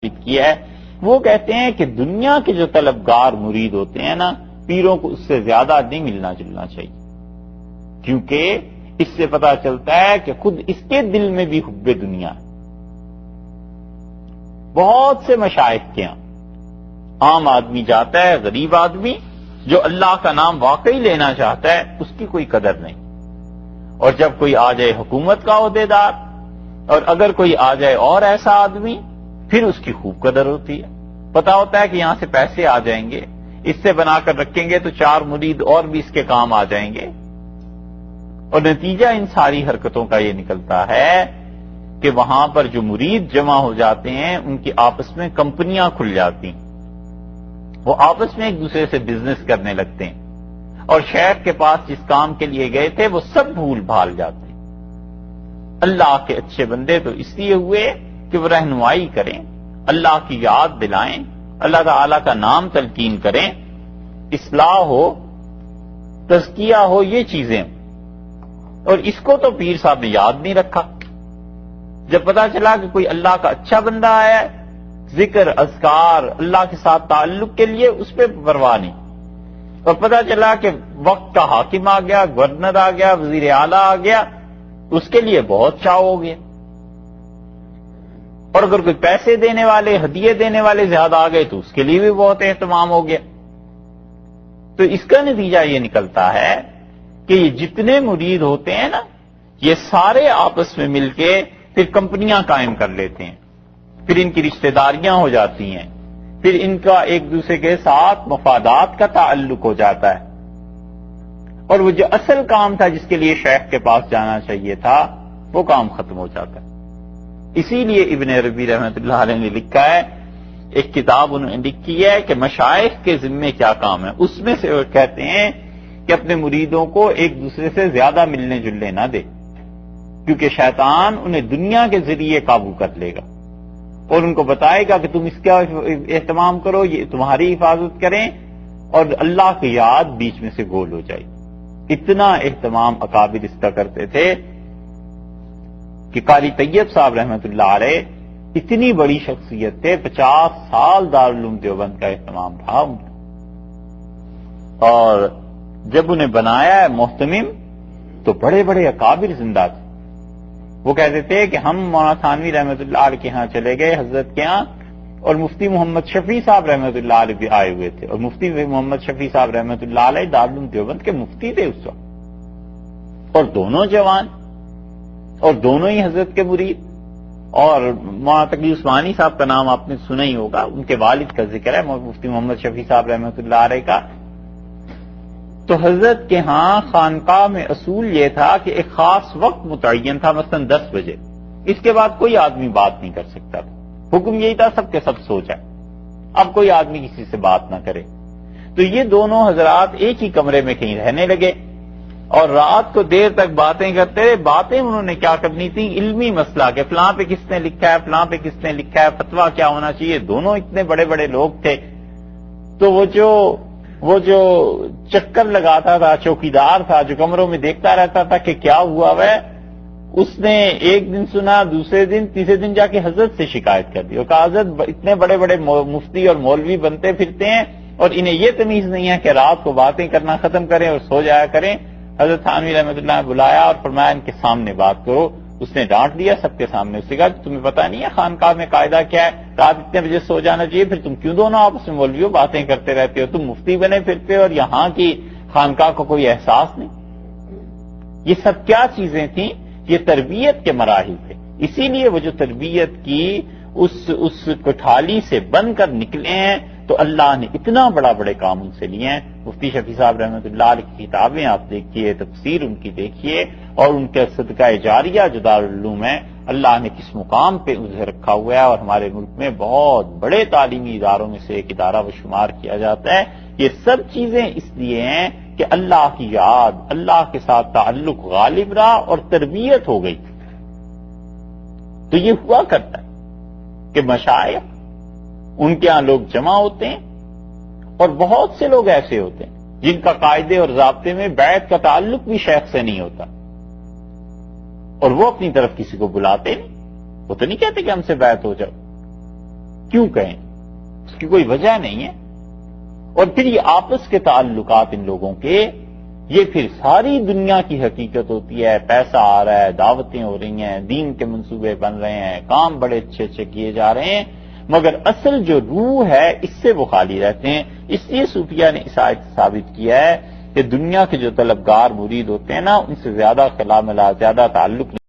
کیا ہے، وہ کہتے ہیں کہ دنیا کے جو طلبگار مرید ہوتے ہیں نا، پیروں کو اس سے زیادہ نہیں ملنا جلنا چاہیے، کیونکہ اس سے پتا چلتا ہے کہ خود اس کے دل میں بھی حب دنیا ہے۔ بہت سے مشائخ کے یہاں عام آدمی جاتا ہے، غریب آدمی جو اللہ کا نام واقعی لینا چاہتا ہے، اس کی کوئی قدر نہیں، اور جب کوئی آ جائے حکومت کا عہدیدار، اور اگر کوئی آ جائے اور ایسا آدمی، پھر اس کی خوب قدر ہوتی ہے۔ پتا ہوتا ہے کہ یہاں سے پیسے آ جائیں گے، اس سے بنا کر رکھیں گے تو 4 مرید اور بھی اس کے کام آ جائیں گے، اور نتیجہ ان ساری حرکتوں کا یہ نکلتا ہے کہ وہاں پر جو مرید جمع ہو جاتے ہیں ان کی آپس میں کمپنیاں کھل جاتی ہیں، وہ آپس میں ایک دوسرے سے بزنس کرنے لگتے ہیں، اور شیخ کے پاس جس کام کے لیے گئے تھے وہ سب بھول بھال جاتے ہیں۔ اللہ کے اچھے بندے تو اس لیے ہوئے کہ وہ رہنمائی کریں، اللہ کی یاد دلائیں، اللہ تعالی کا نام تلقین کریں، اصلاح ہو، تزکیہ ہو، یہ چیزیں، اور اس کو تو پیر صاحب نے یاد نہیں رکھا۔ جب پتا چلا کہ کوئی اللہ کا اچھا بندہ آیا ہے، ذکر اذکار اللہ کے ساتھ تعلق کے لیے، اس پہ پرواہ نہیں، اور پتا چلا کہ وقت کا حاکم آ گیا، گورنر آ گیا، وزیر اعلیٰ آ گیا، اس کے لیے بہت چاؤ ہو گیا، اور اگر کوئی پیسے دینے والے، ہدیے دینے والے زیادہ آ گئے تو اس کے لیے بھی بہت اہتمام ہو گیا۔ تو اس کا نتیجہ یہ نکلتا ہے کہ یہ جتنے مرید ہوتے ہیں نا، یہ سارے آپس میں مل کے پھر کمپنیاں قائم کر لیتے ہیں، پھر ان کی رشتہ داریاں ہو جاتی ہیں، پھر ان کا ایک دوسرے کے ساتھ مفادات کا تعلق ہو جاتا ہے، اور وہ جو اصل کام تھا جس کے لیے شیخ کے پاس جانا چاہیے تھا، وہ کام ختم ہو جاتا ہے۔ اسی لیے ابن عربی رحمۃ اللہ علیہ نے لکھا ہے، ایک کتاب انہوں نے لکھی ہے کہ مشائخ کے ذمے کیا کام ہے، اس میں سے وہ کہتے ہیں کہ اپنے مریدوں کو ایک دوسرے سے زیادہ ملنے جلنے نہ دے، کیونکہ شیطان انہیں دنیا کے ذریعے قابو کر لے گا، اور ان کو بتائے گا کہ تم اس کا اہتمام کرو، یہ تمہاری حفاظت کریں، اور اللہ کی یاد بیچ میں سے گول ہو جائے۔ اتنا اہتمام اکابر اس کا کرتے تھے کہ قاری طیب صاحب رحمۃ اللہ علیہ اتنی بڑی شخصیت تھے، 50 سال دارالعلوم دیوبند کا اہتمام تھا ان کا، اور جب انہیں بنایا ہے محتمم تو بڑے بڑے اکابر زندہ تھے۔ وہ کہتے تھے کہ ہم مولانا تھانوی رحمۃ اللہ علیہ کے ہاں چلے گئے، حضرت کے ہاں، اور مفتی محمد شفیع صاحب رحمۃ اللہ علیہ بھی آئے ہوئے تھے، اور مفتی محمد شفیع صاحب رحمۃ اللہ علیہ دارالعلوم دیوبند کے مفتی تھے اس وقت، اور دونوں جوان، اور دونوں ہی حضرت کے مرید۔ اور مولانا تقی عثمانی صاحب کا نام آپ نے سنا ہی ہوگا، ان کے والد کا ذکر ہے مفتی محمد شفیع صاحب رحمۃ اللہ علیہ کا۔ تو حضرت کے ہاں خانقاہ میں اصول یہ تھا کہ ایک خاص وقت متعین تھا، مثلا 10 بجے، اس کے بعد کوئی آدمی بات نہیں کر سکتا تھا، حکم یہی تھا سب کے سب سو جائے، اب کوئی آدمی کسی سے بات نہ کرے۔ تو یہ دونوں حضرات ایک ہی کمرے میں کہیں رہنے لگے، اور رات کو دیر تک باتیں کرتے رہے۔ باتیں انہوں نے کیا کرنی تھی؟ علمی مسئلہ، کہ فلاں پہ کس نے لکھا ہے، فلاں پہ کس نے لکھا ہے، فتویٰ کیا ہونا چاہیے۔ دونوں اتنے بڑے بڑے لوگ تھے، تو وہ جو چکر لگاتا تھا، چوکیدار تھا جو کمروں میں دیکھتا رہتا تھا کہ کیا ہوا ہے، اس نے ایک دن سنا، دوسرے دن، تیسرے دن جا کے حضرت سے شکایت کر دی، اور کہا حضرت اتنے بڑے بڑے مفتی اور مولوی بنتے پھرتے ہیں اور انہیں یہ تمیز نہیں ہے کہ رات کو باتیں کرنا ختم کریں اور سو جایا کریں۔ حضرت تھانوی رحمۃ اللہ نے بلایا اور فرمایا ان کے سامنے بات کرو۔ اس نے ڈانٹ دیا سب کے سامنے، اس سے کہا تمہیں پتا نہیں ہے خانقاہ میں قاعدہ کیا ہے، رات اتنے بجے سو جانا چاہیے، پھر تم کیوں دونوں آپس میں مولویوں باتیں کرتے رہتے ہو، تم مفتی بنے پھرتے ہو اور یہاں کی خانقاہ کو کوئی احساس نہیں۔ یہ سب کیا چیزیں تھیں؟ یہ تربیت کے مراحل تھے۔ اسی لیے وہ جو تربیت کی اس کٹھالی سے بن کر نکلے ہیں، تو اللہ نے اتنا بڑے کام ان سے لیے ہیں۔ مفتی شفیع صاحب رحمۃ اللہ علیہ کی کتابیں آپ دیکھیے، تفسیر ان کی دیکھیے، اور ان کے صدقہ جاریہ جو دارالعلوم ہے، اللہ نے کس مقام پہ اسے رکھا ہوا ہے، اور ہمارے ملک میں بہت بڑے تعلیمی اداروں میں سے ایک ادارہ وہ شمار کیا جاتا ہے۔ یہ سب چیزیں اس لیے ہیں کہ اللہ کی یاد، اللہ کے ساتھ تعلق غالب رہا اور تربیت ہو گئی۔ تو یہ ہوا کرتا ہے کہ مشائخ، ان کے ہاں لوگ جمع ہوتے ہیں، اور بہت سے لوگ ایسے ہوتے ہیں جن کا قاعدے اور ضابطے میں بیعت کا تعلق بھی شیخ سے نہیں ہوتا، اور وہ اپنی طرف کسی کو بلاتے نہیں، وہ تو نہیں کہتے کہ ہم سے بیعت ہو جاؤ، کیوں کہیں؟ اس کی کوئی وجہ نہیں ہے۔ اور پھر یہ آپس کے تعلقات ان لوگوں کے، یہ پھر ساری دنیا کی حقیقت ہوتی ہے، پیسہ آ رہا ہے، دعوتیں ہو رہی ہیں، دین کے منصوبے بن رہے ہیں، کام بڑے اچھے اچھے کیے جا رہے ہیں، مگر اصل جو روح ہے اس سے وہ خالی رہتے ہیں۔ اس لیے صوفیہ نے اس آیت سے ثابت کیا ہے کہ دنیا کے جو طلبگار مرید ہوتے ہیں نا، ان سے زیادہ خلا ملا، زیادہ تعلق